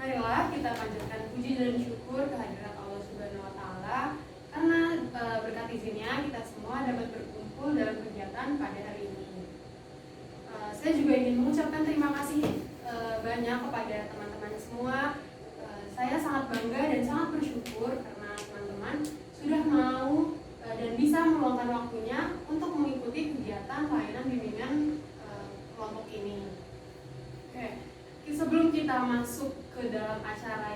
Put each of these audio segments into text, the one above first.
Marilah kita panjatkan puji dan syukur kehadirat Allah Subhanahu wa taala karena berkat izinnya kita semua dapat berkumpul dalam kegiatan pada hari ini. Saya juga ingin mengucapkan terima kasih banyak kepada teman-teman semua. Saya sangat bangga dan sangat bersyukur karena teman-teman sudah mau dan bisa meluangkan waktunya untuk mengikuti kegiatan layanan bimbingan kelompok ini. Oke, sebelum kita masuk ke dalam acara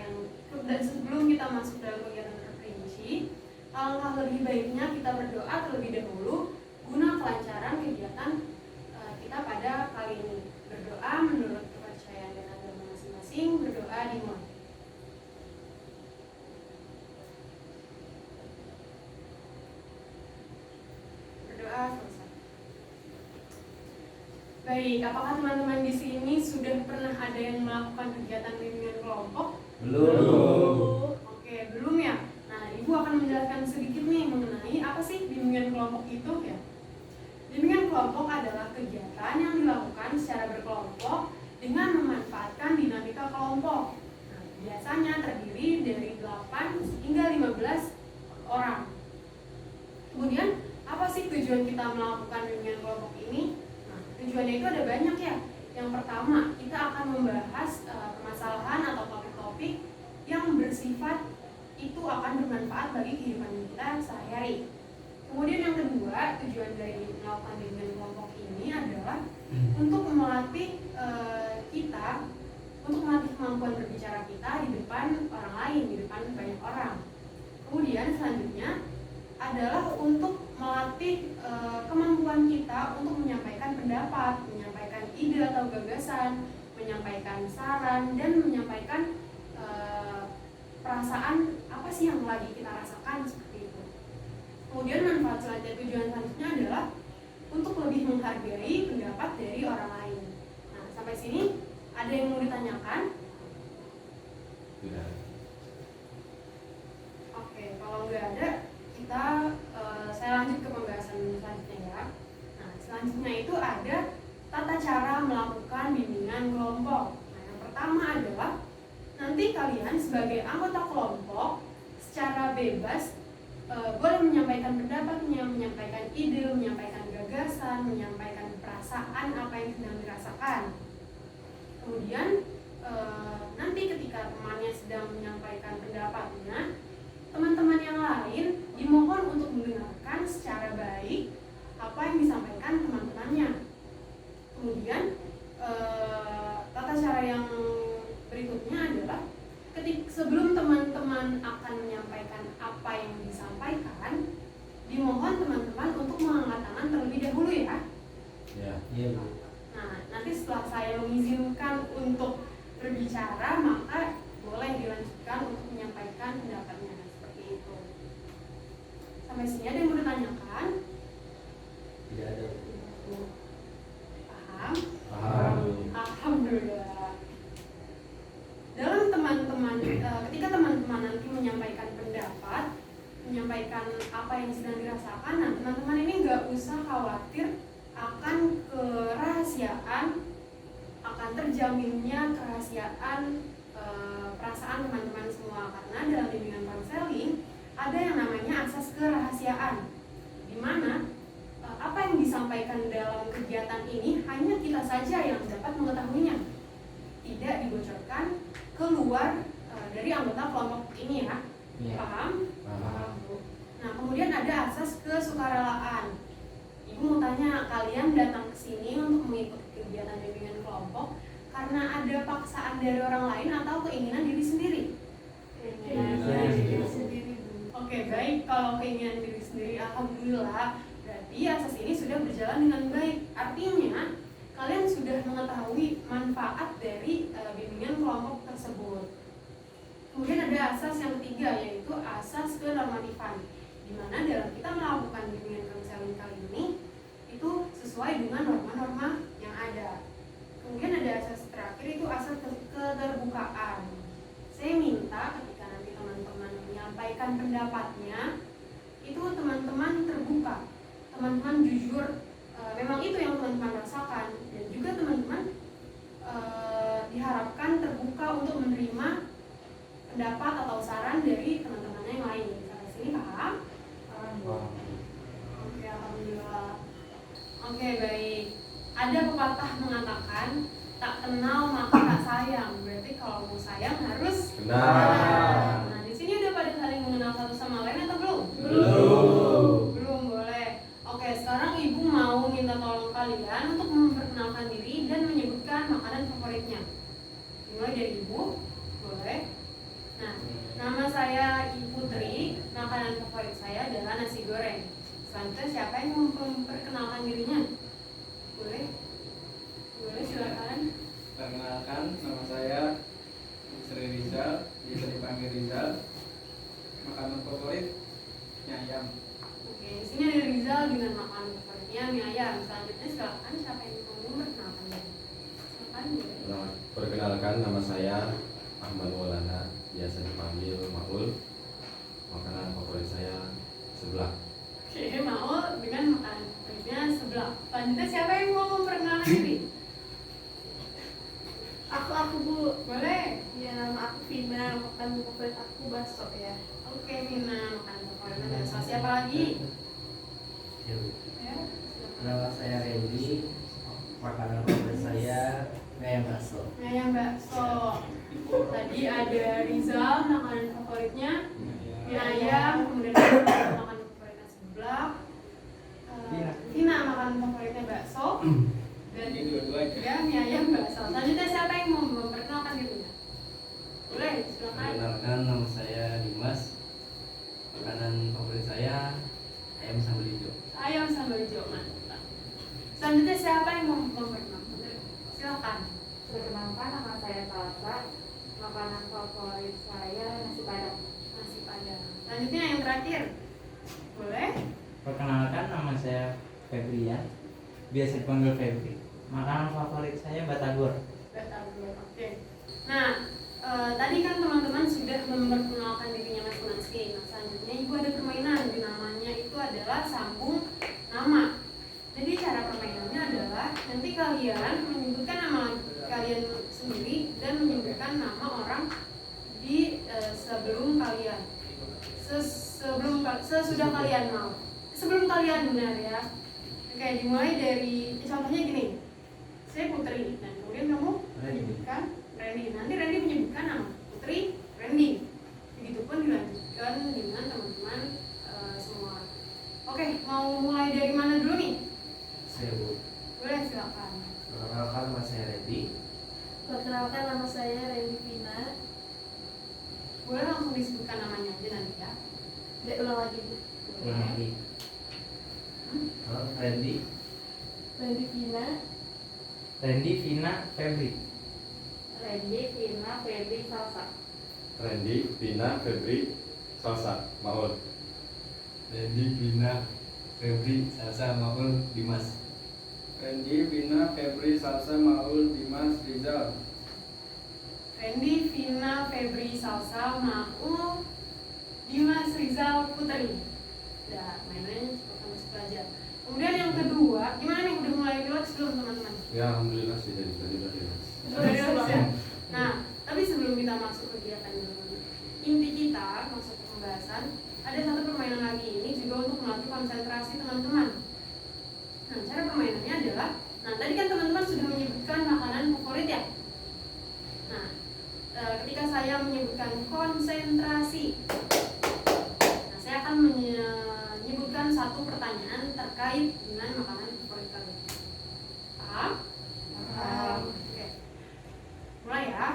sebelum kita masuk dalam kegiatan terperinci, alangkah lebih baiknya kita berdoa terlebih dahulu guna kelancaran kegiatan kita pada kali ini. Berdoa menurut kepercayaan dan agama masing-masing. Berdoa dimulai. Berdoa selesai. Baik, apakah teman-teman di sini sudah pernah ada yang melakukan kegiatan bimbingan kelompok? Belum. Oke, belum ya? Nah, Ibu akan menjelaskan sedikit nih mengenai apa sih bimbingan kelompok itu ya. Bimbingan kelompok adalah kegiatan yang dilakukan secara berkelompok dengan memanfaatkan dinamika kelompok. Nah, biasanya terdiri dari 8 hingga 15 orang. Kemudian, apa sih tujuan kita melakukan bimbingan kelompok ini? Nah, tujuannya itu ada banyak ya. Yang pertama, kita akan membahas permasalahan atau topik-topik yang bersifat itu akan bermanfaat bagi kehidupan kita sehari-hari. Kemudian yang kedua, tujuan dari melakukan bimbingan kelompok ini adalah untuk melatih kita, untuk melatih kemampuan berbicara kita di depan orang lain, di depan banyak orang. Kemudian selanjutnya adalah untuk melatih kemampuan kita untuk menyampaikan pendapat, menyampaikan ide atau gagasan, menyampaikan saran, dan menyampaikan perasaan apa sih yang lagi kita rasakan seperti itu. Kemudian manfaat selanjutnya, tujuan selanjutnya adalah untuk lebih menghargai pendapat dari orang lain. Nah, sampai sini ada yang mau ditanyakan? Tidak. Oke, kalau nggak ada, saya lanjut ke pembahasan selanjutnya ya. Nah, selanjutnya itu ada tata cara melakukan bimbingan kelompok. Nah, yang pertama adalah nanti kalian sebagai anggota kelompok secara bebas boleh menyampaikan pendapatnya, menyampaikan ide, menyampaikan gagasan, menyampaikan perasaan apa yang sedang dirasakan. Kemudian nanti ketika temannya sedang menyampaikan pendapatnya, teman-teman yang lain dimohon untuk mendengarkan secara baik apa yang disampaikan teman-temannya. Kemudian tata cara yang berikutnya adalah sebelum teman-teman akan menyampaikan apa yang disampaikan, dimohon teman-teman untuk mengangkat tangan terlebih dahulu ya. Ya, iya. Nah, nanti setelah saya mengizinkan untuk berbicara, maka boleh dilanjutkan untuk menyampaikan pendapatnya seperti itu. Sampai sini ada yang mau ditanyakan? Tidak ada. Paham? Paham. Alhamdulillah. Dalam ketika teman-teman nanti menyampaikan pendapat, menyampaikan apa yang sedang dirasakan, nah teman-teman ini nggak usah khawatir akan kerahasiaan, akan terjaminnya kerahasiaan perasaan teman-teman semua, karena dalam bimbingan konseling ada yang namanya asas kerahasiaan, di mana apa yang disampaikan dalam kegiatan ini hanya kita saja yang dapat mengetahuinya, tidak dibocorkan keluar dari anggota kelompok ini ya. Ya. Paham? Paham. Nah, kemudian ada asas kesukarelaan. Ibu mau tanya, kalian datang ke sini untuk mengikuti kegiatan bimbingan kelompok karena ada paksaan dari orang lain atau keinginan diri sendiri? Keinginan diri sendiri. Oke, baik. Kalau keinginan diri sendiri, alhamdulillah. Berarti asas ini sudah berjalan dengan baik. Artinya kalian sudah mengetahui manfaat dari bimbingan kelompok tersebut. Kemudian ada asas yang ketiga, yaitu asas kenormatifan, di mana dalam kita melakukan bimbingan konseling kali ini itu sesuai dengan norma-norma yang ada. Kemudian ada asas terakhir, itu asas keterbukaan. Saya minta ketika nanti teman-teman menyampaikan pendapatnya, itu teman-teman terbuka, teman-teman jujur, memang itu yang teman-teman rasakan, dan juga teman-teman diharapkan terbuka untuk menerima pendapat atau saran dari teman-temannya yang lain. Sampai sini paham? Oke, alhamdulillah. Oke, baik. Ada pepatah mengatakan tak kenal maka tak sayang. Berarti kalau mau sayang harus Kenal. Nah, di sini udah pada saling mengenal satu sama lain atau belum? Belum, boleh. Oke, sekarang ibu mau minta tolong kalian untuk memperkenalkan diri dan menyebutkan makanan favoritnya. Mulai dari ibu, boleh. Nah, nama saya Ibu Putri. Makanan favorit saya adalah nasi goreng. Selanjutnya siapa yang mau memperkenalkan dirinya? Boleh? Boleh, silakan. Perkenalkan, nama saya Sri Rizal, biasa dipanggil Rizal. Makanan favorit mie ayam. Oke, di sini ada Rizal dengan makanan favoritnya mie ayam. Selanjutnya silakan siapa yang mau memperkenalkan diri? Silakan, boleh. Perkenalkan, nama saya Ahmad Maulana, biasa dipanggil Maul. Makanan favorit saya seblak. Oke, mau dengan makanan favoritnya seblak. Selanjutnya siapa yang mau memperkenalkan diri? Aku Bu. Boleh. Ya, nama aku Vina. Makanan favorit aku bakso ya. Oke, Mina, makanan favoritnya bakso. Siapa lagi? Ya, silakan. Nama saya Randy, makanan favorit saya mie ayam bakso. Mie ayam bakso. Tadi ada Rizal, makanan favoritnya mie ayam. Kemudian ada makanan favoritnya seblak. Vina, makanan favoritnya bakso. Dan Ini dua-duanya. ya, mie ayam bakso. Selanjutnya siapa yang mau memperkenalkan dirinya? Boleh, silakan. Perkenalkan, nama saya Dimas. Makanan favorit saya ayam sambal hijau. Ayam sambal hijau, mantap. Selanjutnya siapa yang mau memperkenalkan diri? Silakan. Perkenalkan, nama saya Salsa. Makanan favorit saya nasi padang. Nasi padang. Selanjutnya yang terakhir. Boleh? Perkenalkan, nama saya Febrian, biasa dipanggil Febri. Makanan favorit saya batagor. Batagor. Oke. Nah, tadi kan teman-teman sudah memperkenalkan dirinya masing-masing. Nah, selanjutnya ibu ada permainan. Namanya itu adalah sambung nama. Jadi cara permainannya adalah nanti kalian menyebutkan nama kalian sendiri dan menyebutkan nama orang di sebelum kalian. Sesudah kalian mau. Sebelum kalian benar ya. Oke, dimulai dari contohnya gini. Saya Putri, dan kemudian kamu menyebutkan Randy. Nanti Randy menyebutkan nama Putri, Randy. Begitupun dilanjutkan dengan teman-teman semua. Oke, mau mulai dari mana dulu nih? Saya Bu. Boleh, silakan. Perkenalkan, nama saya Randy. Perkenalkan, nama saya Randy Vina. Boleh langsung disebutkan namanya aja nanti ya. Ulang lagi Bu. Ulang lagi. Randy. Randy Vina. Randy, Vina, Febri. Randy, Vina, Febri, Salsa. Randy, Vina, Febri, Salsa, Maul. Randy, Vina, Febri, Salsa, Maul, Dimas. Randy, Vina, Febri, Salsa, Maul, Dimas, Rizal. Randy, Vina, Febri, Salsa, Maul, Dimas, Rizal, Putri. Udah, mainannya cukup masuk pelajar. Kemudian yang kedua, gimana nih? Udah mulai relax belum teman-teman? Ya, alhamdulillah sih dari tadi udah relax. Sudah relax ya? Nah, tapi sebelum kita masuk kegiatan inti kita, masuk ke pembahasan, ada satu permainan lagi. Ini juga untuk melatih konsentrasi teman-teman. Nah, cara permainannya adalah, nah tadi kan teman-teman sudah menyebutkan makanan favorit ya? Nah, ketika saya menyebutkan konsentrasi, nah saya akan menyebutkan satu pertanyaan terkait dengan makanan favorit kalian. Paham? Paham. Oke. Mulai ya.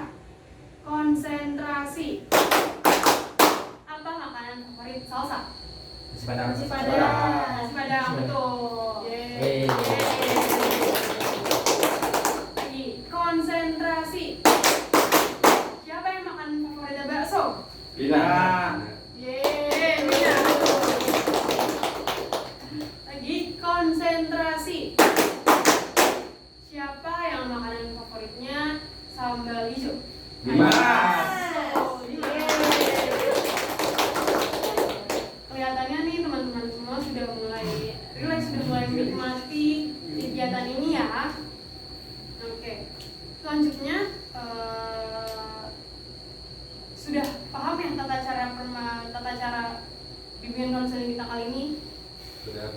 Konsentrasi. Apa makanan favorit Salsa? Nasi Padang. Nasi Padang. Nasi Padang, betul. Yeay. Lagi, konsentrasi. Siapa yang makan favoritnya bakso? Vina. Yeay, Mina. Lagi, konsentrasi. Siapa yang makanan favoritnya sambal hijau? Dimas. Oh, Dimas. Kelihatannya nih teman-teman semua sudah mulai relax, sudah mulai menikmati kegiatan ini ya. Oke. Selanjutnya sudah bimbingan konseling kita kali ini? Sudah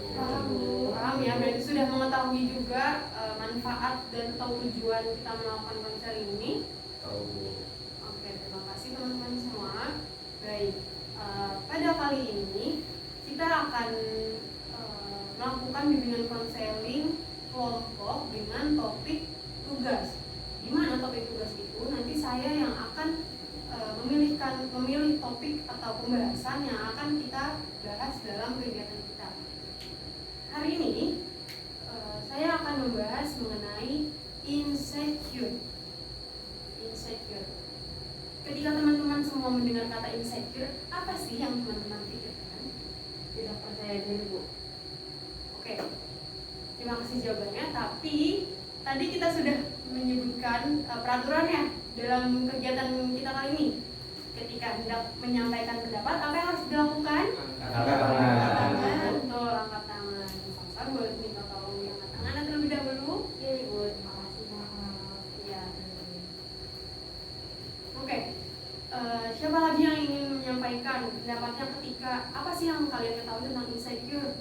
Bu. Paham ya, berarti sudah mengetahui juga manfaat dan atau tujuan kita melakukan konseling ini. Tahu Bu. Oke, terima kasih teman-teman semua. Baik, pada kali ini kita akan melakukan bimbingan konseling kelompok dengan topik tugas. Di mana topik tugas itu nanti saya yang akan memilih topik atau pembahasan yang akan kita bahas dalam kegiatan kita. Hari ini saya akan membahas mengenai insecure. Ketika teman-teman semua mendengar kata insecure, apa sih yang teman-teman pikirkan? Tidak percaya diri, Bu. Oke, terima kasih jawabannya. Tapi tadi kita sudah menyebutkan peraturannya dalam kegiatan kita kali ini. Ketika hendak menyampaikan pendapat, apa yang harus dilakukan? Angkat tangan. Betul, angkat tangan. Salsa boleh minta tolong diangkat tangan terlebih dahulu. Iya, Ibu. Terima kasih, maaf. Ya. Oke. Siapa lagi yang ingin menyampaikan pendapatnya ketika apa sih yang kalian ketahui tentang insecure?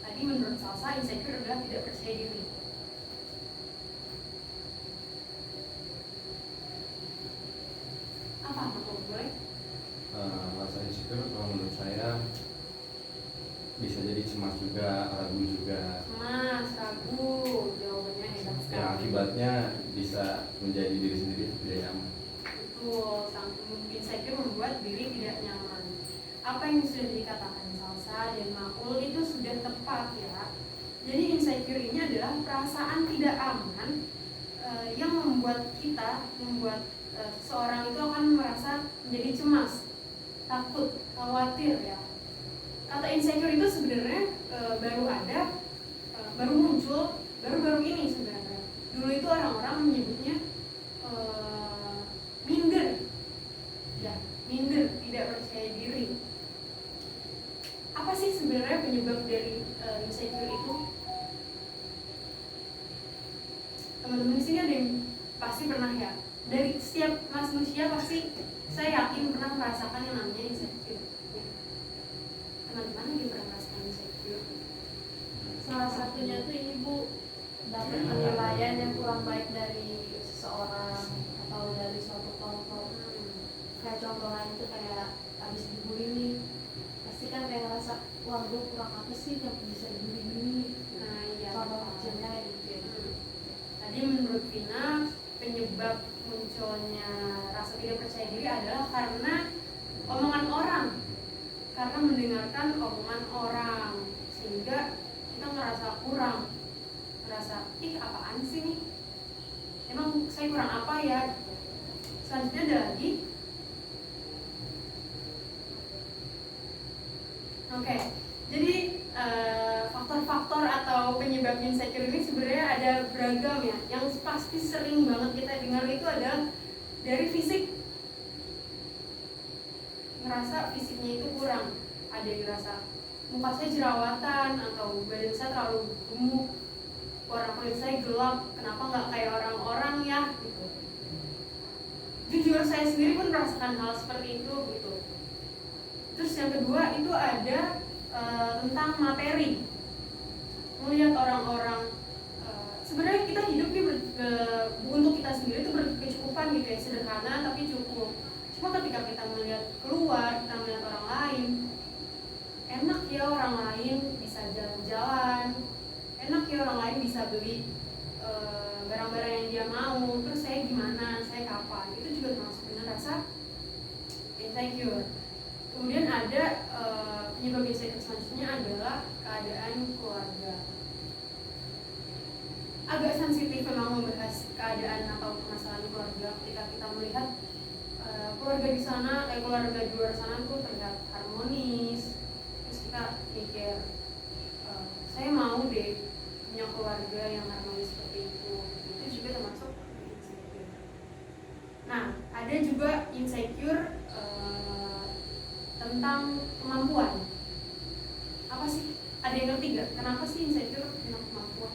Tadi menurut Salsa, insecure adalah tidak percaya diri. Apa maksud gue? Rasa insecure kalau menurut saya bisa jadi cemas juga, ragu juga. Cemas, ragu, jawabannya hebat sekali. Yang akibatnya bisa menjadi diri sendiri tidak nyaman. Betul, insecure membuat diri tidak nyaman. Apa yang sudah dikatakan Salsa dan Makul itu sudah tepat ya. Jadi insecure ini adalah perasaan tidak aman yang membuat seseorang itu akan merasa menjadi cemas, takut, khawatir ya. Kata insecure itu sebenarnya baru muncul baru-baru ini sebenarnya. Dulu itu orang-orang menyebutnya minder, ya, minder, tidak percaya diri. Apa sih sebenarnya penyebab dari insecure itu? Teman-teman di sini ada yang pasti pernah ya. Dari setiap manusia pasti saya yakin pernah merasakan yang namanya insecure. Teman-teman yang pernah merasakan insecure? Salah satunya tuh ini Bu, dapat penilaian yang kurang baik dari seseorang atau dari suatu kelompok. Kayak contoh lain itu kayak habis dibully nih, pasti kan kayak ngerasa wah gue kurang apa sih yang bisa dibully ini. Nah iya. Contoh kecilnya kayak gitu ya. Tadi menurut Vina penyebab munculnya rasa tidak percaya diri adalah karena omongan orang, karena mendengarkan omongan orang sehingga kita ngerasa kurang, ngerasa ih apaan sih nih, emang saya kurang apa ya. Selanjutnya ada lagi. Oke, jadi faktor-faktor atau penyebab insecure ini sebenarnya ada beragam ya. Yang pasti sering banget kita dengar itu adalah dari fisik. Ngerasa fisiknya itu kurang. Ada yang ngerasa muka saya jerawatan atau badan saya terlalu gemuk, warna kulit saya gelap, kenapa nggak kayak orang-orang ya gitu. Jujur saya sendiri pun merasakan hal seperti itu gitu. Terus yang kedua itu ada tentang materi. Melihat orang-orang sebenarnya kita hidup nih untuk kita sendiri itu berkecukupan gitu ya, sederhana tapi cukup. Cuma ketika kita melihat keluar, kita melihat orang lain, enak ya orang lain bisa jalan-jalan, enak ya orang lain bisa beli barang-barang yang dia mau, terus saya gimana, saya kapan, itu juga termasuk dengan rasa insecure. Kemudian ada penyebab insecure selanjutnya adalah keadaan keluarga. Agak sensitif memang membahas keadaan atau permasalahan keluarga ketika kita melihat keluarga di sana, keluarga di luar sana tuh terlihat harmonis. Terus kita mikir, saya mau deh punya keluarga yang harmonis seperti itu. Itu juga termasuk insecure. Nah, ada juga insecure tentang kemampuan. Apa sih? Ada yang ngerti gak? Kenapa sih insecure tentang kemampuan?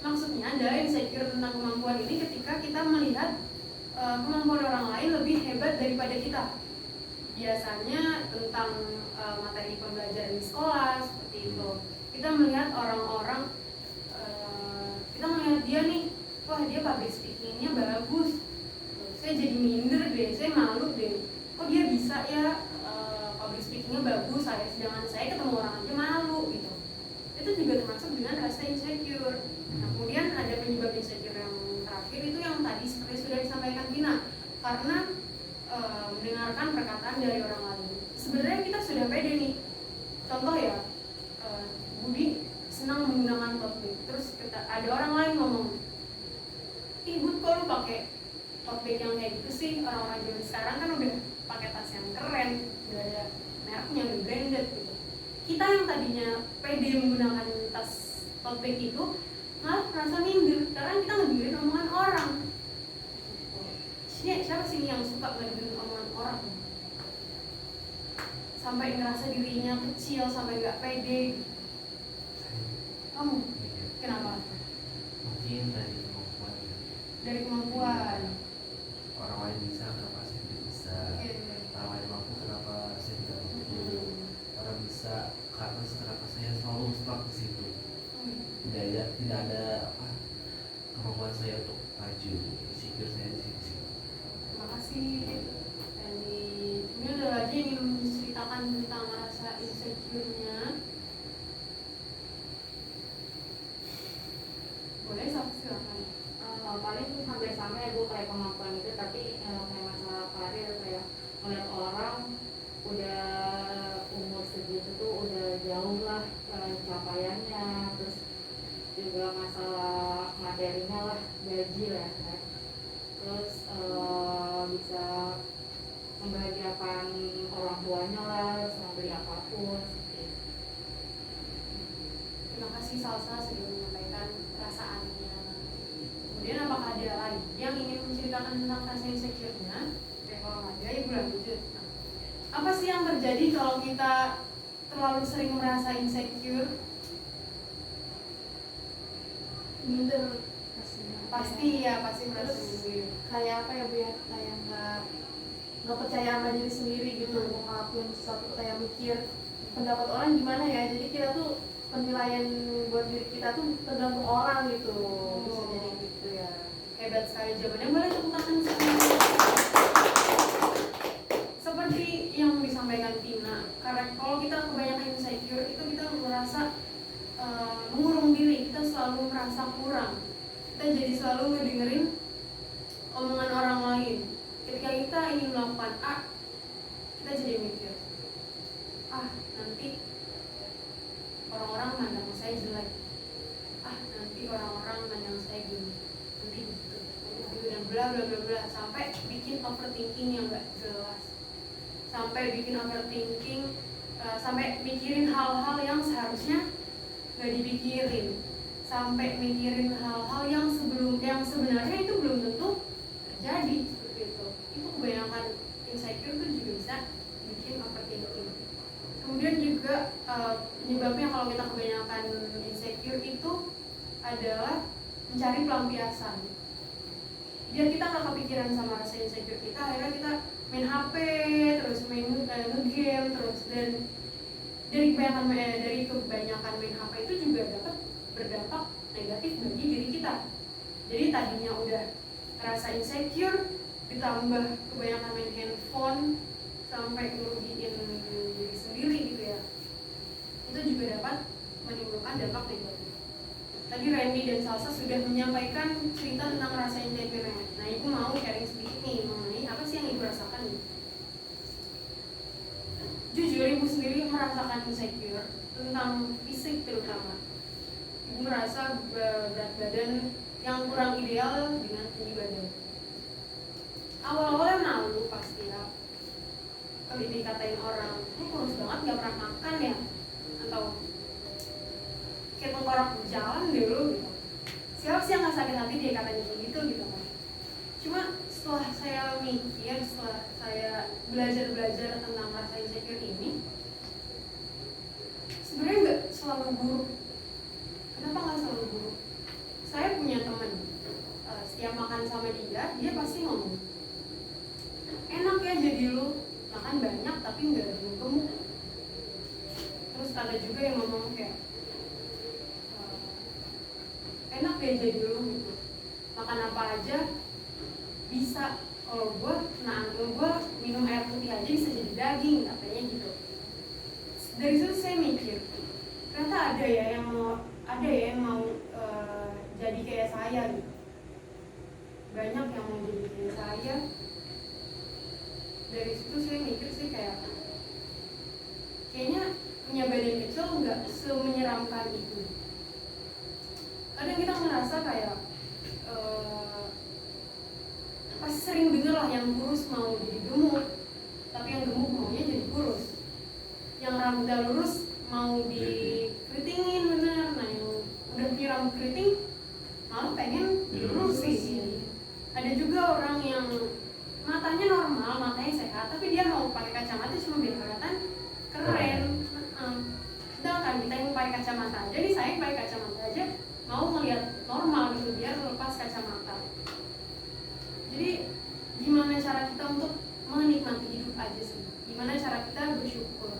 Maksudnya adalah insecure tentang kemampuan ini ketika kita melihat kemampuan orang lain lebih hebat daripada kita. Biasanya tentang materi pembelajaran di sekolah seperti itu. Kita melihat orang-orang, kita melihat dia nih, wah dia public speakingnya bagus. Saya jadi minder deh, saya malu deh. Kok dia bisa ya public speakingnya bagus, sedangkan saya ketemu orang aja malu gitu. Itu juga termasuk dengan rasa insecure. Nah, kemudian ada penyebab insecure yang terakhir itu yang tadi seperti sudah disampaikan Tina, karena mendengarkan perkataan dari orang lain. Sebenarnya kita sudah pede nih. Contoh ya, Budi senang menggunakan tote bag. Terus ada orang lain ngomong, ih Bud, kok lu pakai tote bag yang kayak gitu sih? Orang-orang zaman sekarang kan udah pakai tas yang keren, udah ada mereknya, udah branded gitu. Kita yang tadinya pede menggunakan tas tote bag itu malah merasa minder karena kita ngedengerin omongan orang. Siapa sih yang suka ngedengerin omongan orang? Sampai ngerasa dirinya kecil, sampai nggak pede. Kamu kenapa? Mungkin dari kemampuan. Dari kemampuan. Orang lain bisa, kenapa saya tidak bisa? Orang lain mampu, kenapa saya tidak mampu? Orang bisa, kenapa saya selalu stuck di situ? Tidak ada apa kemampuan saya untuk maju. Insecure saya di situ. Terima kasih. Dan ini ada lagi yang ingin menceritakan tentang rasa insecure-nya. Boleh, silakan. Paling hampir sama ya Bu kayak kemampuan itu, tapi kayak masalah karir, kayak melihat orang udah umur segitu tuh udah jauh lah capaiannya, terus juga masalah materinya lah, gaji lah kan. Terus bisa membahagiakan orang tuanya lah, bisa beli apapun seperti itu. Terima kasih Salsa sudah menyampaikan perasaannya. Kemudian apakah ada lagi yang ingin menceritakan tentang rasa insecure-nya? Oke, kalau nggak ada, ibu lanjut. Nah, apa sih yang terjadi kalau kita terlalu sering merasa insecure? Minder pastinya. Pasti ya, pasti merasa Terus, insecure. kayak apa ya Bu ya, kayak nggak percaya sama diri sendiri gitu, mau ngelakuin sesuatu, kayak mikir pendapat orang gimana ya, jadi kita tuh penilaian buat diri kita tuh tergantung orang gitu. Bisa jadi gitu ya. Hebat sekali jawabannya, boleh tepuk tangan sekali. Seperti yang disampaikan Tina, karena kalau kita kebanyakan insecure itu kita merasa mengurung diri, kita selalu merasa kurang. Kita jadi selalu ngedengerin omongan orang lain. Ketika kita ingin melakukan A, kita jadi mikir, nanti orang-orang mandang saya jelek, nanti orang-orang mandang saya gini, nanti gitu, dan bla bla bla bla, sampai bikin overthinking yang gak jelas, sampai bikin overthinking, sampai mikirin hal-hal yang seharusnya gak dipikirin, sampai mikirin hal-hal yang sebenarnya itu belum tentu terjadi seperti itu. Itu kebanyakan insecure tuh juga bisa bikin overthinking. Kemudian juga penyebabnya kalau kita kebanyakan insecure itu adalah mencari pelampiasan. Biar kita nggak kepikiran sama rasa insecure kita, akhirnya kita main HP, terus main game, terus dan dari kebanyakan main HP itu juga dapat berdampak negatif bagi diri kita. Jadi tadinya udah rasa insecure, ditambah kebanyakan main handphone sampai ngerugiin diri sendiri gitu ya, itu juga dapat menimbulkan dampak negatif. Tadi Randy dan Salsa sudah menyampaikan cerita tentang rasa insecure-nya. Nah, ibu mau sharing sedikit nih mengenai apa sih yang ibu rasakan nih. Jujur, ibu sendiri merasakan insecure tentang fisik terutama. Ibu merasa berat badan yang kurang ideal dengan tinggi badan. Awal-awalnya malu pasti ya. Kalau dikatain orang, kurus banget, gak pernah makan ya, atau kayak tengkorak jalan deh lu gitu. Siapa sih yang gak sakit hati dia katanya gitu kan. Cuma setelah saya mikir, setelah saya belajar tentang rasa insecure ini, sebenarnya gak selalu buruk. Kenapa gak selalu buruk? Saya punya teman, setiap makan sama dia pasti ngomong, makan banyak tapi nggak gemuk. Terus ada juga yang ngomong kayak enak ya jadi lu gitu, makan apa aja bisa. Kalau gue minum air putih aja bisa jadi daging katanya gitu. Dari situ saya mikir ternyata ada ya yang mau jadi kayak saya gitu. Banyak yang mau jadi kayak saya. Dari situ saya mikir sih kayaknya punya badan kecil nggak semenyeramkan itu. Kadang kita ngerasa kayak pasti sering denger lah yang kurus mau jadi gemuk, tapi yang gemuk maunya jadi kurus. Yang rambutnya lurus mau dikeritingin bener. Nah yang udah punya rambut keriting malah pengen dilurusin. Ada juga orang yang matanya normal, matanya sehat, tapi dia mau pakai kacamata cuma biar kelihatan keren. Sedangkan kita yang pakai kacamata aja, nih saya yang pakai kacamata aja mau ngelihat normal gitu biar lepas kacamata. Jadi gimana cara kita untuk menikmati hidup aja sih? Gimana cara kita bersyukur?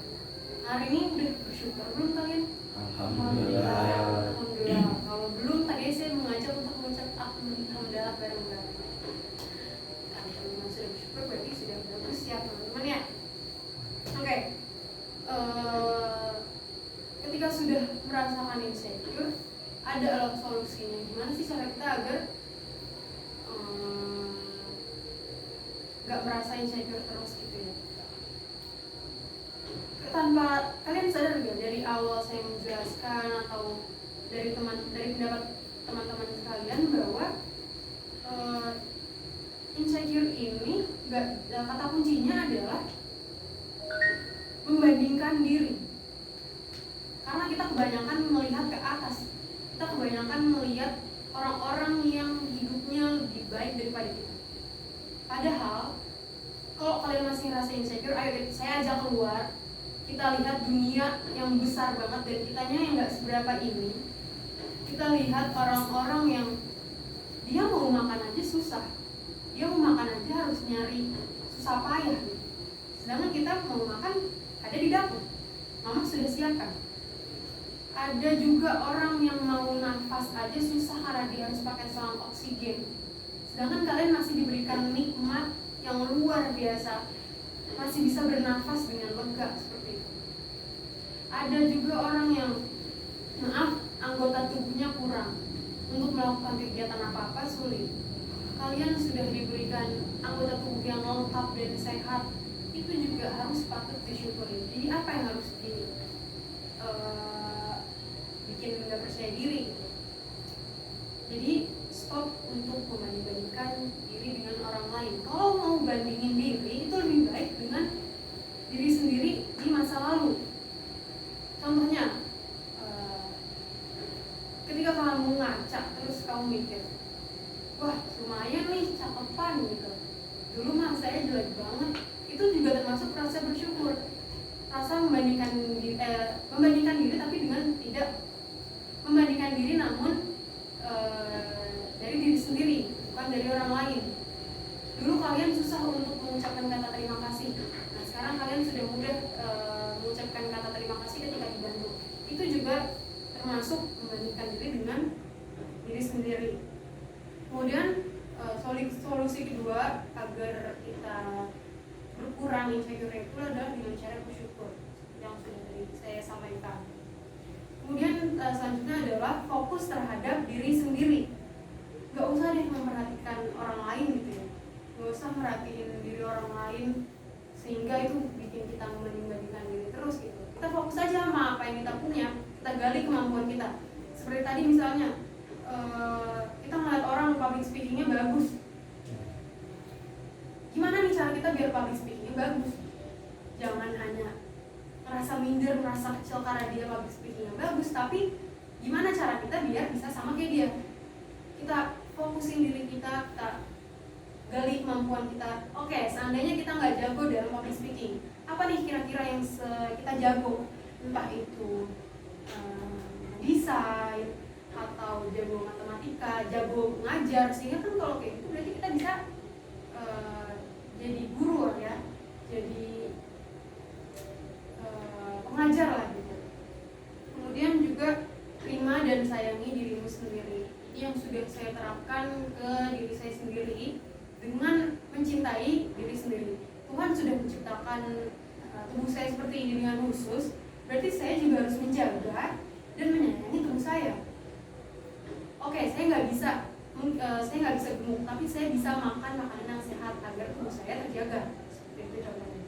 Hari ini udah bersyukur belum kalian? Alhamdulillah. Alhamdulillah. Kalau belum, tadi saya mengajak untuk mengucap alhamdulillah bareng-bareng. Kalau sudah bersyukur berarti sudah bagus ya teman-teman ya. Oke. Ketika sudah merasakan insecure, ada solusinya. Gimana sih cara kita agar gak merasa insecure terus gitu ya? Tanpa kalian sadar gak dari awal saya menjelaskan atau dari pendapat teman-teman sekalian bahwa insecure ini kata kuncinya adalah membandingkan diri. Karena kita kebanyakan melihat ke atas, kita kebanyakan melihat orang-orang yang hidupnya lebih baik daripada kita. Padahal kalau kalian masih ngerasa insecure, ayo saya ajak keluar. Kita lihat dunia yang besar banget dan kitanya yang gak seberapa ini. Kita lihat orang-orang yang dia mau makan aja susah, dia mau makan aja harus nyari susah payah gitu. Sedangkan kita mau makan ada di dapur, mama sudah siapkan. Ada juga orang yang mau nafas aja susah karena dia harus pakai selang oksigen. Sedangkan kalian masih diberikan nikmat yang luar biasa, masih bisa bernafas dengan lega seperti itu. Ada juga orang yang anggota tubuhnya kurang untuk melakukan kegiatan apa-apa sulit. Kalian sudah diberikan anggota tubuh yang lengkap dan sehat, itu juga harus patut disyukuri. Jadi apa yang harus bikin nggak percaya diri gitu. Jadi stop untuk membanding-bandingkan diri dengan orang lain. Kalau mau bandingin diri itu lebih baik dengan diri sendiri di masa lalu. Contohnya ketika kamu ngaca terus kamu mikir, wah lumayan nih cakepan gitu, dulu mah saya jelek banget. Itu juga termasuk rasa bersyukur, rasa membandingkan diri tapi dengan tidak membandingkan diri, namun dari diri sendiri, bukan dari orang lain. Dulu kalian susah untuk mengucapkan kata terima kasih. Nah sekarang kalian sudah mudah mengucapkan kata terima kasih ketika dibantu. Itu juga termasuk membandingkan diri dengan diri sendiri. Kemudian solusi kedua agar kita berkurang insecure itu adalah dengan cara bersyukur yang sudah tadi saya sampaikan. Kemudian selanjutnya adalah fokus terhadap diri sendiri. Gak usah deh memperhatikan orang lain gitu ya. Gak usah merhatiin diri orang lain sehingga itu bikin kita membanding-bandingkan diri terus gitu. Kita fokus aja sama apa yang kita punya, kita gali kemampuan kita. Seperti tadi misalnya kita ngeliat orang public speakingnya bagus. Gimana nih cara kita biar public speakingnya bagus? Jangan hanya merasa minder, merasa kecil karena dia public speakingnya bagus, tapi gimana cara kita biar bisa sama kayak dia? Kita fokusin diri kita gali kemampuan kita. Oke, seandainya kita nggak jago dalam public speaking, apa nih kira-kira yang kita jago? Entah itu desain atau jago matematika, jago ngajar, sehingga kan kalau kayak gitu berarti kita bisa jadi guru ya, jadi mengajar lah gitu. Kemudian juga terima dan sayangi dirimu sendiri. Ini yang sudah saya terapkan ke diri saya sendiri dengan mencintai diri sendiri. Tuhan sudah menciptakan tubuh saya seperti ini dengan khusus, berarti saya juga harus menjaga dan menyayangi tubuh saya. Oke, saya nggak bisa gemuk, tapi saya bisa makan makanan yang sehat agar tubuh saya terjaga. Seperti itu contohnya.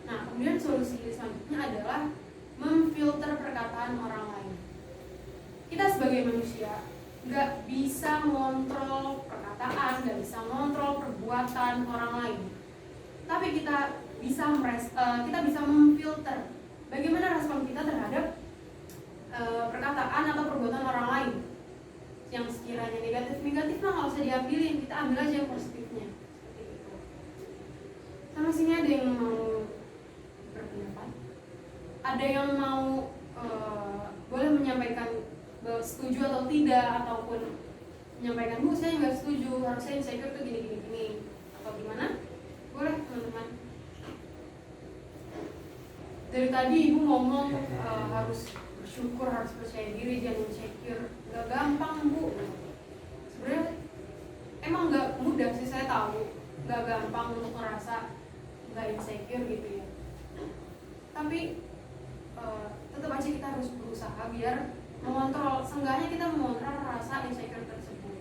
Nah, kemudian solusi selanjutnya adalah memfilter perkataan orang lain. Kita sebagai manusia nggak bisa mengontrol perkataan, nggak bisa mengontrol perbuatan orang lain. Tapi kita bisa memfilter bagaimana respon kita terhadap perkataan atau perbuatan orang lain. Yang sekiranya negatif mah nggak usah diambilin, kita ambil aja yang positifnya. Seperti itu. Sama sini ada yang mau berpendapat, ada yang mau boleh menyampaikan setuju atau tidak, ataupun menyampaikan bu saya nggak setuju, harusnya insecure tuh gini atau gimana? Boleh teman-teman. Dari tadi ibu ngomong harus bersyukur, harus percaya diri, jangan insecure. Gak gampang bu. Sebenarnya emang gak mudah sih, saya tahu. Gak gampang untuk ngerasa gak insecure gitu ya. Tapi tetap aja kita harus berusaha biar mengontrol, seenggaknya kita mengontrol rasa insecure tersebut.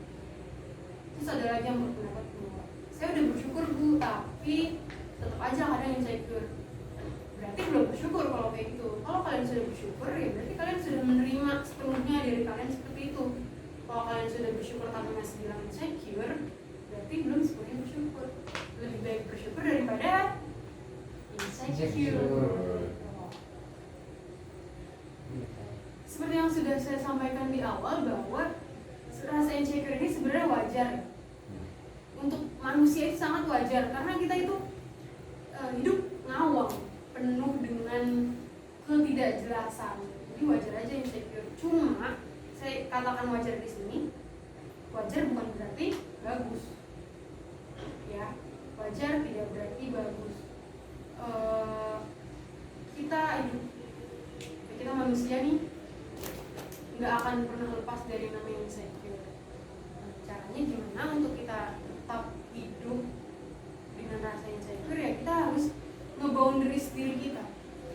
Terus ada lagi yang berpendapat bahwa saya udah bersyukur bu, tapi tetap aja kadang insecure. Berarti belum bersyukur kalau kayak gitu. Kalau kalian sudah bersyukur ya berarti kalian sudah menerima sepenuhnya diri kalian seperti itu. Kalau kalian sudah bersyukur tapi masih bilang insecure, berarti belum sepenuhnya bersyukur. Lebih baik bersyukur daripada insecure. Seperti yang sudah saya sampaikan di awal bahwa rasa insecure ini sebenarnya wajar. Untuk manusia itu sangat wajar karena kita itu hidup ngawang, penuh dengan ketidakjelasan. Jadi wajar aja insecure. Cuma saya katakan wajar di sini, wajar bukan berarti bagus. Ya, wajar tidak berarti bagus. Kita manusia nih nggak akan pernah lepas dari namanya insecure. Caranya gimana untuk kita tetap hidup dengan rasa insecure? Ya kita harus nge-boundaries diri kita.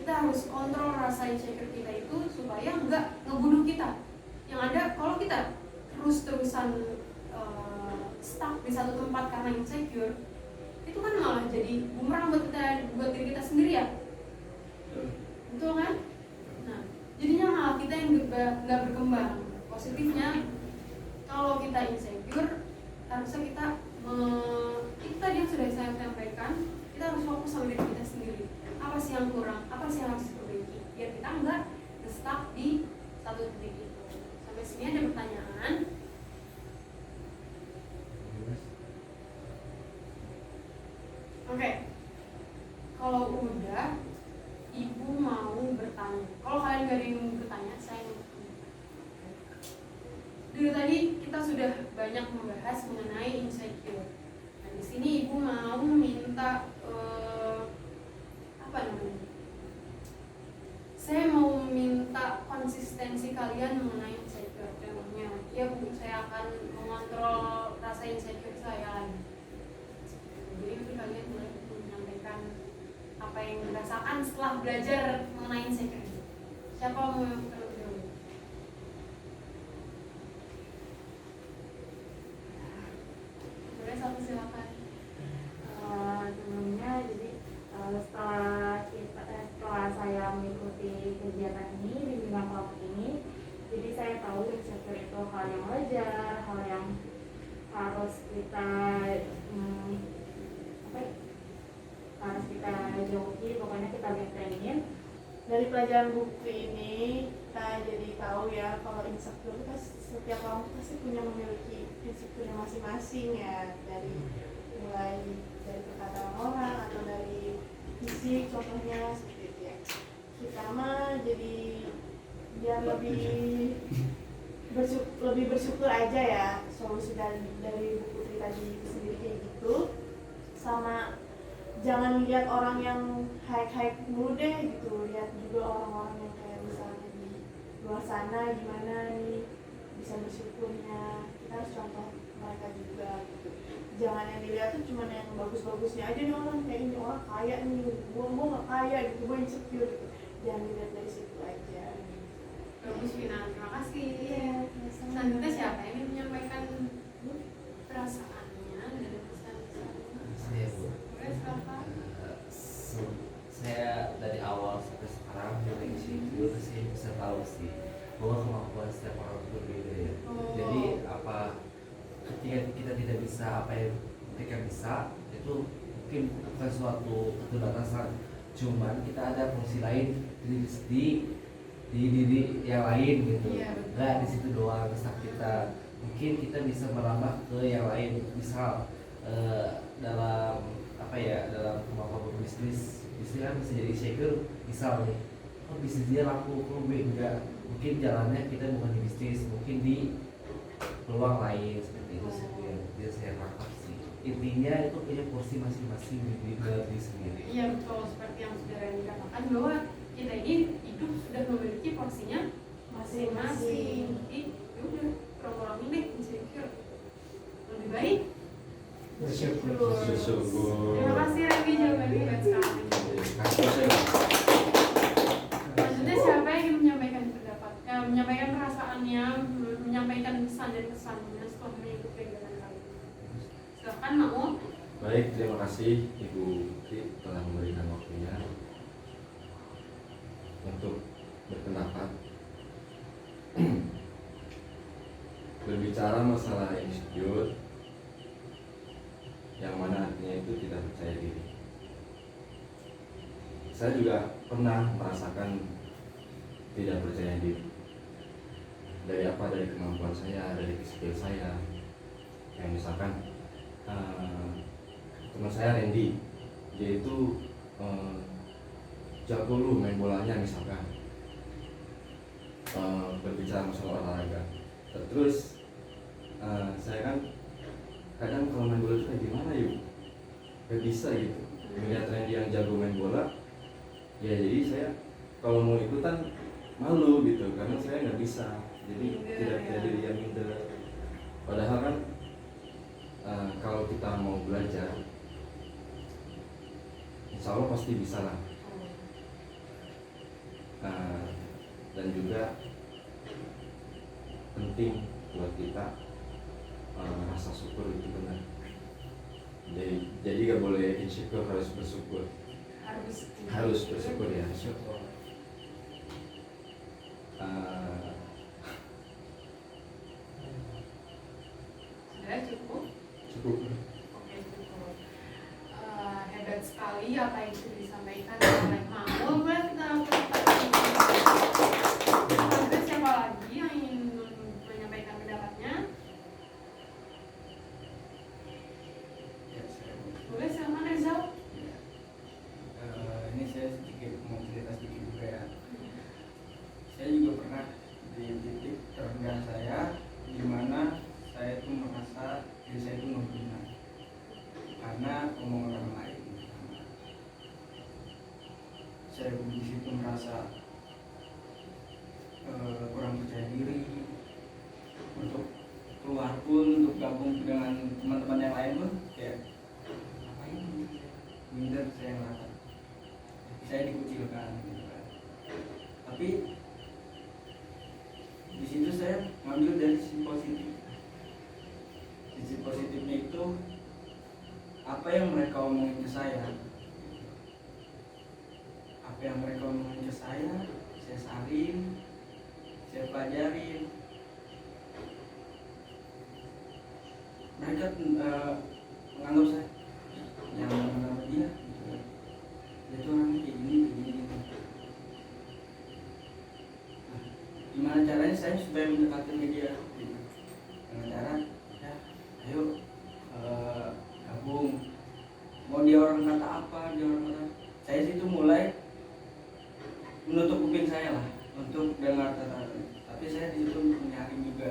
Kita harus kontrol rasa insecure kita itu supaya nggak ngebunuh kita. Yang ada kalau kita terus-terusan stuck di satu tempat karena insecure, itu kan malah jadi bumerang buat diri kita sendiri ya. Betul kan? Nah, jadinya malah kita yang nggak berkembang. Positifnya, kalau kita insecure, harusnya kita itu tadi yang sudah saya sampaikan, kita harus fokus sama diri kita sendiri. Apa sih yang kurang? Apa sih yang harus diperbaiki? Biar kita nggak stuck di satu titik itu. Sampai sini ada pertanyaan? Oke. Kalau udah, ibu mau bertanya. Kalau kalian gak ada yang mau bertanya, saya mau bertanya. Dari tadi kita sudah banyak membahas mengenai insecure. Nah, di sini ibu mau minta apa namanya? Saya mau minta konsistensi kalian mengenai insecure. Contohnya, ya bu, saya akan mengontrol rasa insecure saya lagi. Jadi kalian boleh menyampaikan apa yang dirasakan setelah belajar mengenai insecure. Siapa mau terlebih dahulu? Boleh, satu silakan. Sebelumnya jadi setelah saya mengikuti kegiatan ini di bidang kelompok ini, jadi saya tahu insecure itu hal yang wajar, hal yang harus kita harus kita jauhi, pokoknya kita bentengin. Dari pelajaran buku ini kita jadi tahu ya kalau insecure kan setiap orang pasti memiliki insecure masing-masing ya, dari mulai dari perkataan orang atau dari fisik contohnya seperti itu ya. Kita mah jadi biar lebih bersyukur aja ya, solusi dari buku cerita tadi sendiri kayak gitu. Sama jangan lihat orang yang high mulu deh gitu, lihat juga orang-orang yang kayak misalnya di luar sana gimana nih bisa bersyukurnya. Kita harus contoh mereka juga gitu. Jangan yang dilihat tuh cuma yang bagus-bagusnya aja nih orang, kayak ini orang kaya nih, gua nggak kaya gitu, gua insecure gitu. Jangan dilihat dari situ aja. Bagus Vina, terima kasih. Iya, Selanjutnya siapa yang ingin menyampaikan perasaannya dari pesan-pesannya? Saya Bu. Boleh silakan. Saya dari awal sampai sekarang dari insecure sih bisa tahu sih bahwa kemampuan setiap orang itu berbeda ya. Oh. Jadi apa ketika kita tidak bisa apa yang mereka bisa itu mungkin bukan suatu keterbatasan, cuman kita ada fungsi lain di diri yang lain gitu. Iya, betul. Nggak di situ doang kesak kita, mungkin kita bisa merambah ke yang lain. Misal dalam apa ya, dalam kemampuan berbisnis kan bisa jadi insecure. Misal nih, kok bisnis dia laku, kok gue enggak, mungkin jalannya kita bukan di bisnis, mungkin di peluang lain seperti itu sih dia saya tangkap sih. Intinya itu punya porsi masing-masing di diri sendiri. Iya betul, seperti yang sudah Randy katakan bahwa kita ini hidup sudah memiliki porsinya masing-masing. Jadi ya udah kurang-kurangin deh insecure. Lebih baik Bersyukur. Bersyukur. Terima kasih Randy jawabannya buat sekarang. Selanjutnya siapa yang ingin menyampaikan pendapat, menyampaikan perasaannya, menyampaikan pesan dan kesannya setelah mengikuti kegiatan kali ini? Silakan Maul. Baik, terima kasih Ibu Putri telah memberikan waktunya untuk berpendapat. Berbicara masalah insecure, yang mana artinya itu tidak percaya diri. Saya juga pernah merasakan tidak percaya diri. Dari apa? Dari kemampuan saya, dari skill saya. Yang misalkan teman saya Randy, dia itu jago lu main bolanya misalkan. Berbicara masalah olahraga. Terus saya kan kadang kalau main bola itu kayak gimana yuk? Gak bisa gitu. Melihat Randy yang jago main bola, ya jadi saya kalau mau ikutan malu gitu karena saya nggak bisa. Jadi tidak diri yang minder. Padahal kan kalau kita mau belajar, insya Allah pasti bisa lah. Dan juga penting buat kita rasa syukur itu benar. Jadi gak boleh insecure, harus bersyukur. Harus bersyukur ya. Bersyukur. Sudah cukup? Cukup. Oke, cukup. Hebat sekali apa yang sudah disampaikan oleh Maul. Boleh kita Selanjutnya siapa lagi yang ingin menyampaikan pendapatnya? Ya, saya Boleh silakan Rizal. ini saya sedikit mau cerita sedikit juga ya. Saya juga pernah di titik terendah saya, di mana saya tuh merasa diri saya itu menghina karena omongan orang lain. Saya di situ merasa kurang percaya diri untuk keluar pun, untuk gabung dengan teman-teman yang lain pun kayak ngapain gitu, minder saya merasa saya dikucilkan gitu kan. Tapi di situ saya ngambil dari sisi positif. Sisi positifnya itu apa yang mereka omongin ke saya, apa yang mereka omongin ke saya saring, saya pelajarin. Mereka menganggap saya yang menganggap dia gitu. Dia tuh orangnya kayak gini. Nah, gimana caranya saya supaya mendekatkan ke dia gitu. Dengan cara ya ayo gabung, mau dia orang kata apa, dia orang kata, saya situ mulai menutup kuping saya lah untuk dengar kata, tapi saya di situ menyaring juga.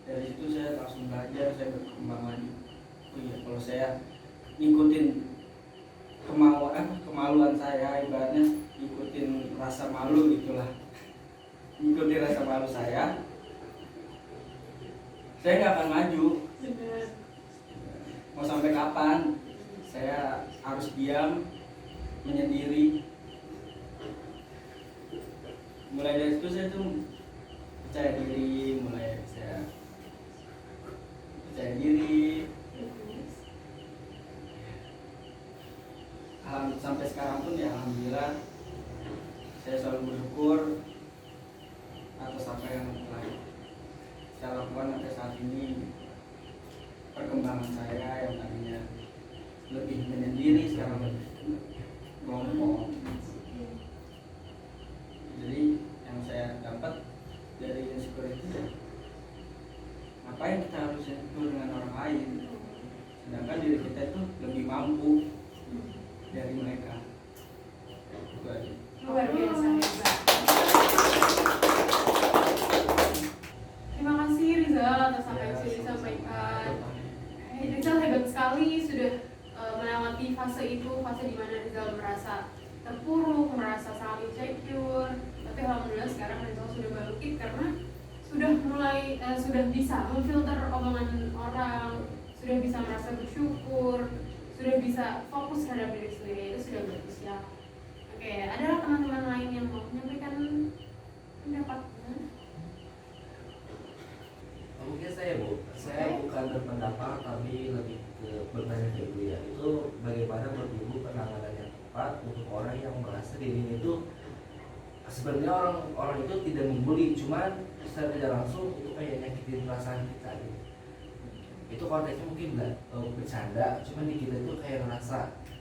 Dari situ saya langsung belajar, saya berkembang lagi. Oh iya, kalau saya ngikutin kemaluan saya, ibaratnya ikutin rasa malu gitulah, ikutin rasa malu saya nggak akan maju. Mau sampai kapan saya harus diam menyendiri. Mulai dari situ saya tuh percaya diri, sampai sekarang pun ya alhamdulillah saya selalu bersyukur atas apa yang telah saya lakukan sampai saat ini. Perkembangan saya yang tadinya lebih menyendiri sekarang lebih kelompok. Jadi yang saya dapat dari insecurity itu, ngapain kita harus insecure dengan orang lain, sedangkan diri kita itu lebih mampu dari mereka. Itu aja. Luar biasa hebat. Terima kasih Rizal atas apa yang sudah disampaikan. Rizal hebat sekali sudah melewati fase itu, fase di mana Rizal merasa terpuruk, merasa sangat insecure. Tapi alhamdulillah sekarang Rizal sudah bangkit karena sudah mulai sudah bisa memfilter omongan orang, sudah bisa merasa bersyukur, sudah bisa fokus terhadap diri sendiri. Itu sudah bagus ya. Oke, adalah teman-teman lain yang mau menyampaikan pendapatnya? Mungkin saya bukan berpendapat tapi lebih ke bertanya ke ibu ya, itu bagaimana menurut ibu penanganan yang tepat untuk orang yang merasa dirinya itu sebenarnya orang itu tidak membuli, cuman secara tidak langsung itu kayak nyakitin perasaan kita gitu. Itu konteksnya mungkin nggak bercanda, cuman di kita itu kayak ngerasa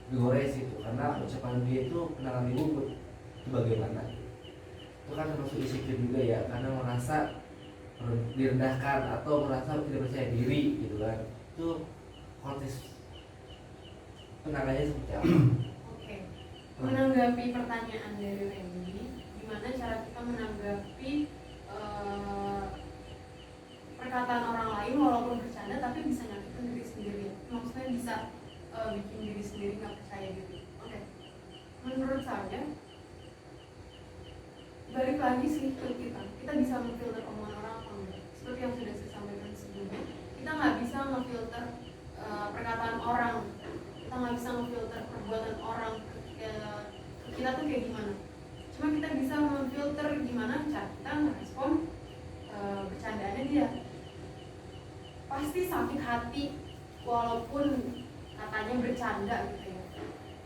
digores gitu, karena ucapan dia itu penanganan ibu itu bagaimana itu kan termasuk insecure juga ya, karena merasa direndahkan atau merasa tidak percaya diri gitu kan. Itu konteks penanganannya seperti apa? Oke, menanggapi pertanyaan dari Randy, gimana cara kita menanggapi perkataan orang lain walaupun bercanda tapi bisa nyakitin diri sendiri, maksudnya bisa bikin diri sendiri nggak percaya diri. Oke, menurut saya balik lagi sih ke kita bisa memfilter omongan orang apa enggak. Seperti yang sudah saya sampaikan sebelumnya, kita nggak bisa memfilter perkataan orang, kita nggak bisa memfilter perbuatan orang ke kita tuh kayak gimana. Cuma kita bisa memfilter gimana cara kita merespon bercandaannya dia. Pasti sakit hati walaupun katanya bercanda gitu ya,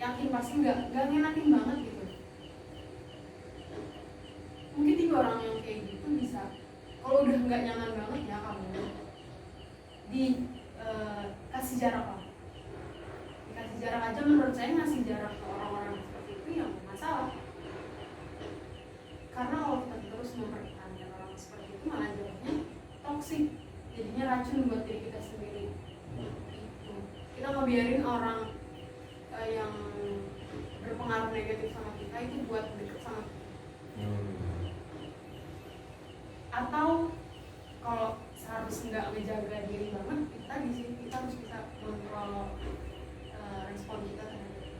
yakin pasti nggak ngenakin banget gitu. Mungkin tiga orang yang kayak gitu bisa, kalau udah nggak nyaman banget ya kamu kasih jarak lah, dikasih jarak aja. Menurut saya ngasih jarak ke orang-orang seperti itu ya nggak masalah, karena kalau kita terus mempertahankan orang seperti itu malah jadinya toksik, jadinya racun buat diri kita sendiri. Gitu. Kita ngebiarin orang yang berpengaruh negatif sama kita itu buat deket sama kita. Atau kalau seharusnya nggak ngejaga diri banget, kita di sini kita harus bisa kontrol respon kita terhadap dia.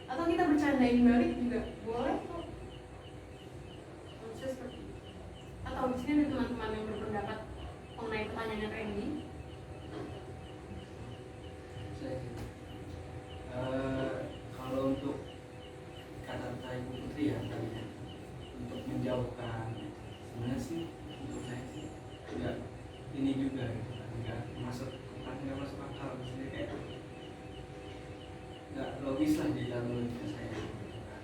Atau kita bercandain balik juga boleh kok. Maksudnya seperti itu. Atau di sini ada teman-teman yang berpendapat mengenai pertanyaannya Randy. Kalau untuk kata-kata Ibu Putri ya tadi, untuk menjauhkan, sebenarnya sih untuk saya sih nggak ini juga gitu, nggak masuk akal, maksudnya kayak nggak logis lah di dalam logika saya gitu kan.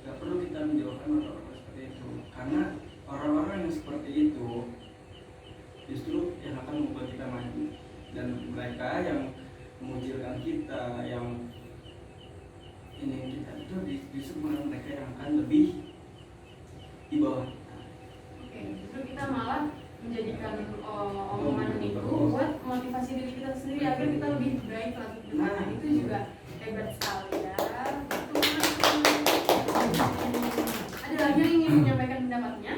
Nggak perlu kita menjauhkan orang-orang seperti itu, karena orang-orang yang seperti itu justru yang akan membuat kita maju, dan mereka yang mengucilkan kita, yang ini kita itu justru mereka yang akan lebih di bawah kita. Oke, justru kita malah menjadikan omongan itu buat motivasi diri kita sendiri agar kita lebih baik lagi ke depan. Itu juga hebat sekali ya. Ada lagi yang ingin menyampaikan pendapatnya?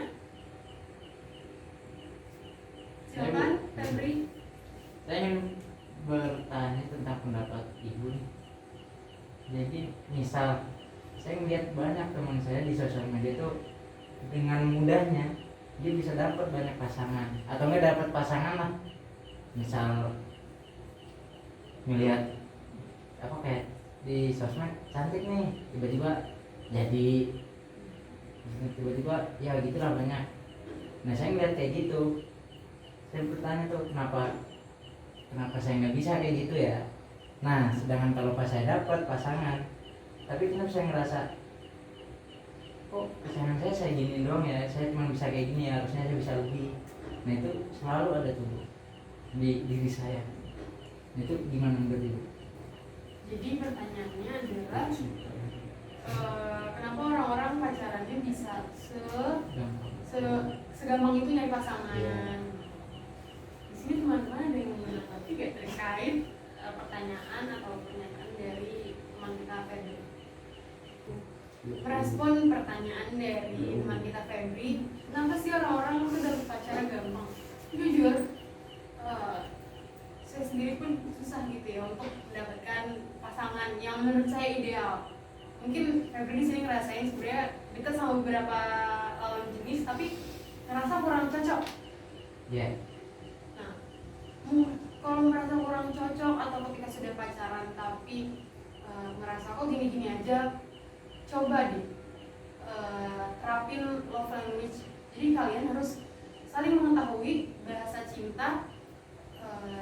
Silakan, Febri. Saya ingin bertanya tentang pendapat ibu nih. Jadi misal saya melihat banyak teman saya di sosial media tuh dengan mudahnya dia bisa dapat banyak pasangan atau nggak dapat pasangan lah. Misal melihat apa kayak di sosmed cantik nih, tiba-tiba jadi, tiba-tiba ya gitulah banyak. Nah saya ngeliat kayak gitu, saya bertanya tuh kenapa saya nggak bisa kayak gitu ya. Nah sedangkan kalau pas saya dapat pasangan, tapi kenapa saya ngerasa kok pasangan saya gini doang ya, saya cuma bisa kayak gini ya, harusnya saya bisa lebih. Nah itu selalu ada tuh Bu, di diri saya. Nah, itu gimana menurut Ibu? Jadi pertanyaannya adalah kenapa orang-orang pacarannya bisa segampang itu nyari pasangan? Di sini teman-teman ada yang menanggapi gak terkait pertanyaan atau pernyataan dari teman kita Febri? Merespon pertanyaan dari teman kita Febri, kenapa sih orang-orang itu dapat pacaran gampang? Jujur, saya sendiri pun susah gitu ya untuk mendapatkan pasangan yang menurut saya ideal. Mungkin Febri di sini ngerasain sebenarnya dekat sama beberapa lawan jenis, tapi ngerasa kurang cocok. Ya. Nah, kalau merasa kurang cocok atau ketika sudah pacaran tapi ngerasa kok gini-gini aja, coba deh terapin love language. Jadi kalian harus saling mengetahui bahasa cinta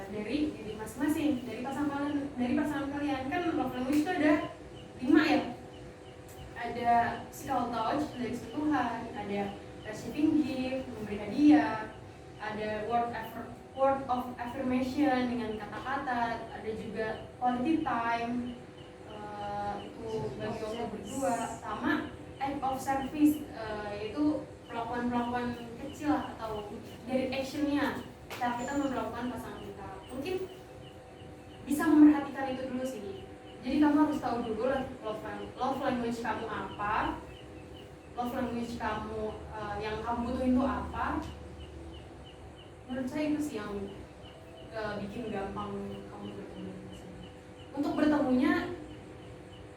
dari diri masing-masing, dari pasangan kalian. Kan love language itu ada 5 ya. Ada physical touch dari sentuhan, ada receiving gift, memberi hadiah, ada word of affirmation dengan kata-kata, ada juga quality time, itu bagi orang berdua, sama act of service, yaitu perlakuan kecil lah, atau dari actionnya, cara kita memperlakukan pasangan kita. Mungkin bisa memperhatikan itu dulu sih. Jadi kamu harus tahu dulu love language kamu apa, love language kamu yang kamu butuhin itu apa. Menurut saya itu sih yang bikin gampang kamu bertemu. Untuk bertemunya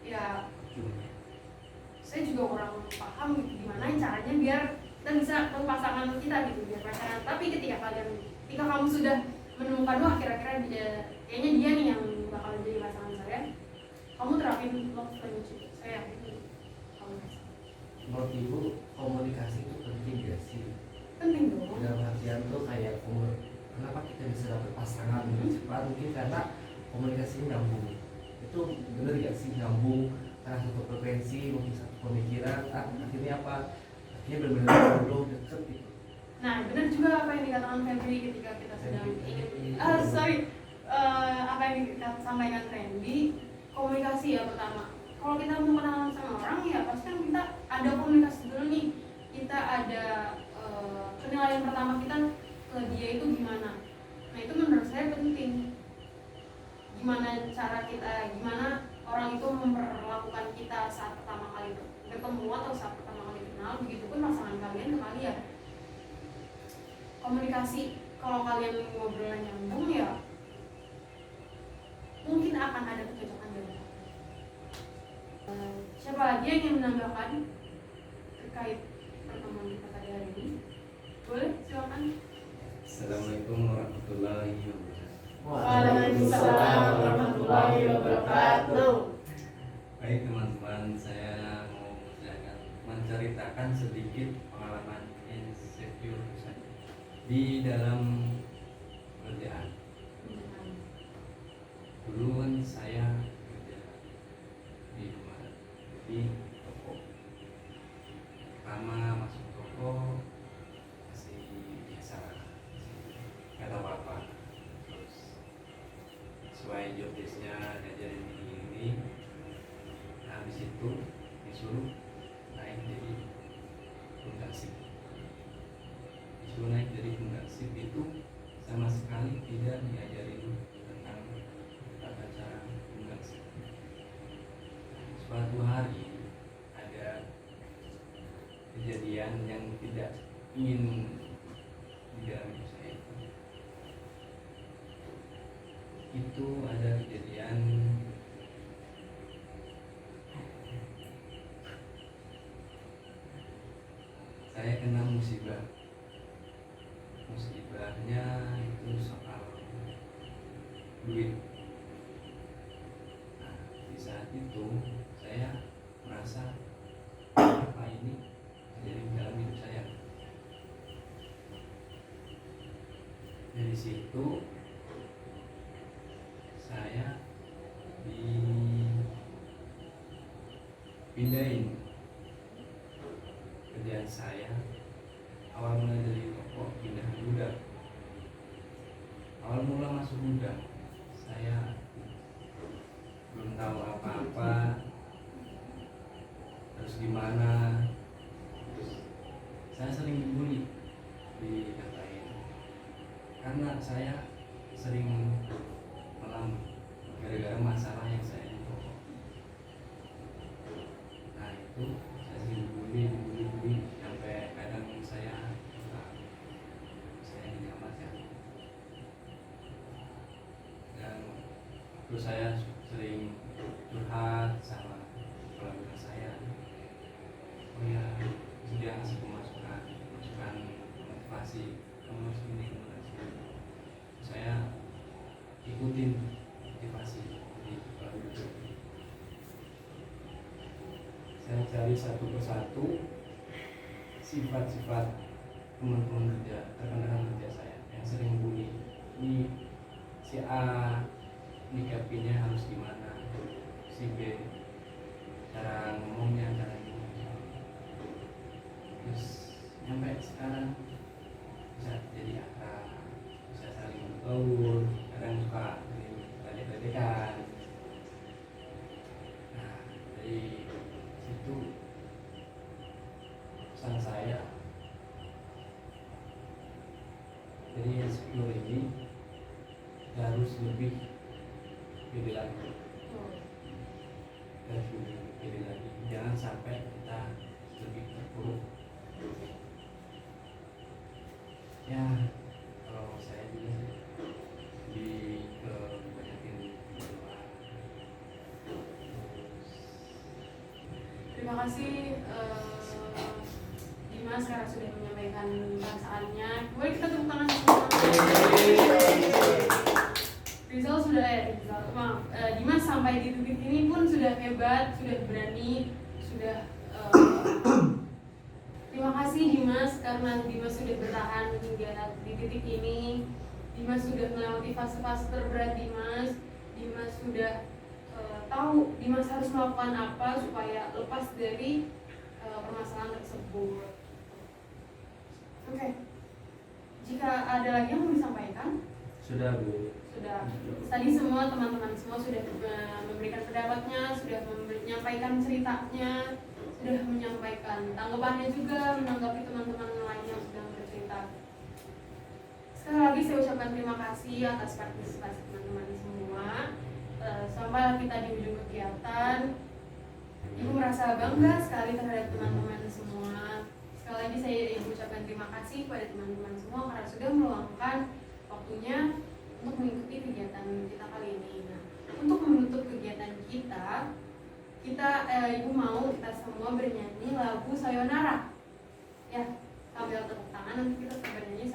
ya saya juga kurang paham gitu, gimana caranya biar kita bisa tahu pasangan kita gitu, biar pacaran. Tapi ketika kamu sudah menemukan, wah kira-kira kayaknya dia nih yang bakal jadi pasangan saya, kamu terapin love language. Saya yakin kamu bisa. Menurut Ibu komunikasi itu penting gak sih? Penting dong. Dalam artian tuh kayak kenapa kita bisa dapet pasangan lebih cepat? Mungkin karena komunikasinya nyambung. Itu bener gak sih nyambung? Karena satu frekuensi, mungkin satu pemikiran. Akhirnya apa? Akhirnya benar-benar ngobrol deket gitu. Nah, benar juga apa yang dikatakan Febri ketika kita sedang ingin apa yang disampaikan Randy, komunikasi ya pertama. Kalau kita mau kenalan sama orang ya pasti kan kita ada komunikasi dulu nih. Kita ada penilaian pertama kita ke dia itu gimana. Nah, itu menurut saya penting. Gimana orang itu memperlakukan kita saat pertama kali bertemu atau saat pertama kali kenal, begitupun pasangan kalian ke kalian. Komunikasi, kalau kalian ngobrolnya nyambung ya mungkin akan ada kecocokan dari siapa lagi yang ingin menambahkan terkait pertemuan kita pada hari ini? Boleh, silakan. Assalamualaikum warahmatullahi wabarakatuh. Waalaikumsalam warahmatullahi wabarakatuh. Baik teman-teman, saya mau menceritakan sedikit pengalaman insecure saya di dalam pekerjaan. Dulu kan saya kerja di rumah, di toko. Pertama masuk toko masih biasa, nggak tahu apa. Terus sesuai job desk-nya ngajarin ini. Nah, habis itu disuruh naik jadi penggasip. Disuruh naik jadi penggasip itu sama sekali tidak diajarin tentang tata cara penggasip. Suatu hari ada kejadian yang tidak ingin di dalam hidup saya. Itu ada kejadian musibahnya itu soal duit. Nah, di saat itu saya merasa apa ini terjadi dalam hidup saya. Dari situ saya dipindahin kerjaan saya. Awal mula dari toko pindah ke gudang. Awal mula masuk gudang, saya belum tahu apa-apa, harus gimana. Terus saya sering dibully, dikatain karena saya sering melamar gara-gara masalah yang saya di toko. Nah itu saya sering dibully sampai kadang saya dinyamakan. Dan terus saya sering curhat sama keluarga saya. Oh ya, dia ngasih masukan motivasi, kamu harus ini, kamu harus ini. Saya ikutin motivasi di keluarga. Saya cari satu persatu sifat-sifat teman-teman kerja, rekan-rekan kerja saya yang sering bully. Ini si A nyikapinya harus gimana, si B cara ngomongnya, cara gimana. Terus nyampe sekarang bisa jadi akrab, bisa saling bergaul, kadang suka ledek-ledekan. Nah dari situ pesan saya, jadi insecure ini harus lebih pede lagi, harus lebih pede lagi. Jangan sampai kita lebih terpuruk. Ya kalau saya juga sih lebih banyakin berdoa. Terima kasih Dimas karena sudah menyampaikan perasaannya. Boleh kita tepuk tangan semua. Dimas sampai di titik ini pun sudah hebat, sudah berani, sudah terima kasih Dimas karena Dimas sudah bertahan hingga di titik ini. Dimas sudah melewati fase-fase terberat Dimas sudah tahu Dimas harus melakukan apa supaya lepas dari permasalahan tersebut. Oke. Jika ada lagi yang mau disampaikan? Sudah Bu. Sudah. Tadi semua teman-teman semua sudah memberikan pendapatnya, sudah menyampaikan ceritanya, sudah menyampaikan tanggapannya juga, menanggapi teman-teman lain yang sudah bercerita. Sekali lagi saya ucapkan terima kasih atas partisipasi teman-teman semua. Sampai kita di ujung kegiatan, Ibu merasa bangga sekali terhadap teman-teman semua. Sekali lagi saya Ibu ucapkan terima kasih kepada teman-teman semua karena sudah meluangkan waktunya untuk mengikuti kegiatan kita kali ini. Nah, untuk menutup kegiatan kita Ibu mau kita semua bernyanyi lagu Sayonara. Ya, sambil tepuk tangan nanti kita bernyanyi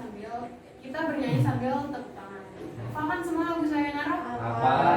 sambil tepuk tangan. Hafalkan semua lagu Sayonara? Apa?